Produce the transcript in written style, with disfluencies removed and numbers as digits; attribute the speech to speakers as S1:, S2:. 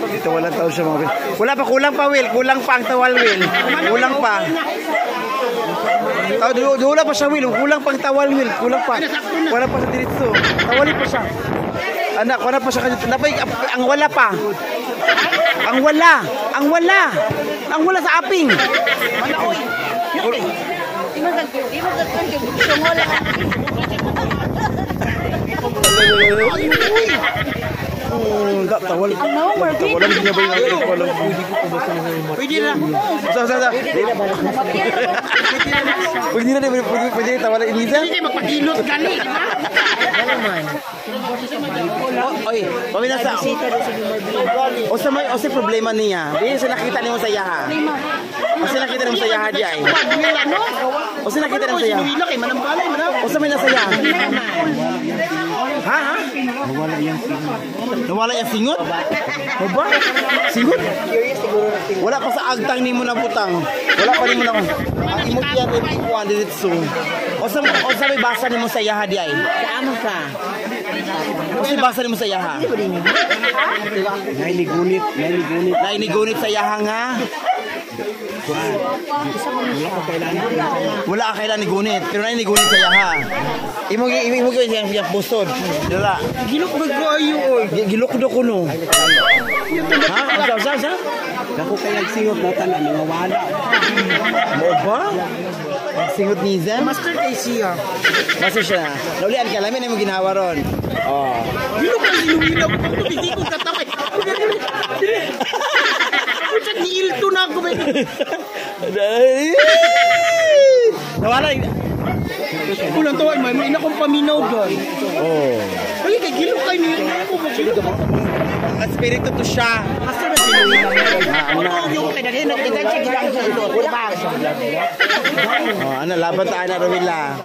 S1: Dito walang tao siya mga Will. Wala pa, kulang pa Will. Kulang pa ang tawal Will. Kulang pa. Wala pa siya Will. Kulang pa ang tawal Will. Kulang pa. Wala pa sa diritso. Tawalin pa siya. Anak, wala pa siya. Ang wala pa. Ang wala. Ang wala. Ang wala sa aping. Tawal. Tawalan din niya ba yung tawal? Pwede na. Pwede na tawalan Eliza? Pwede na magpagilot gani. Oy, paminasa. O sa problema niya. Di sa nakita niyo sa yaha. O sa nakita niyo sa yaha di ay. O sa nakita niyo sa yaha. O sa may nasa yaha. Ha? Nawala yung singot? Ba? Singot? Wala pa sa agtang ni mo na butang. Wala pa ni mo na. Ang imot yan ay kuhan diritso. O sa may basa ni mo sa yaha di ay.
S2: Kaano ka?
S1: O sa basa ni mo sa yaha. Nainigunit sa yaha nga. Wala ka kailan ni gunit. Pero na ni gunit sa yaha. Imo gyud siyang busod. Dala.
S2: Gilok ba kayo oy?
S1: Gilok do kuno. Ha? Sa?
S2: Dako kay nagsingot na tanan nga wala.
S1: Mo ba? Singot ni Zem?
S2: Master kay siya.
S1: Master siya. Naulian ka lamin mo ginawa ron. Oh.
S2: Gilok ka sinuwila ko. Hindi ko katamay. Pucha ni ilto na ako ba?
S1: Nawala.
S2: Kulang tawag may ina kong paminaw doon.
S1: Oh.
S2: Ay kay gilok kay ni ako ba sila ba?
S1: Ang spirito to siya.
S2: Master na sinuwila. Yung kay nagkitan siya gilang sa ilo.
S1: Ano laban tayo na Rawila.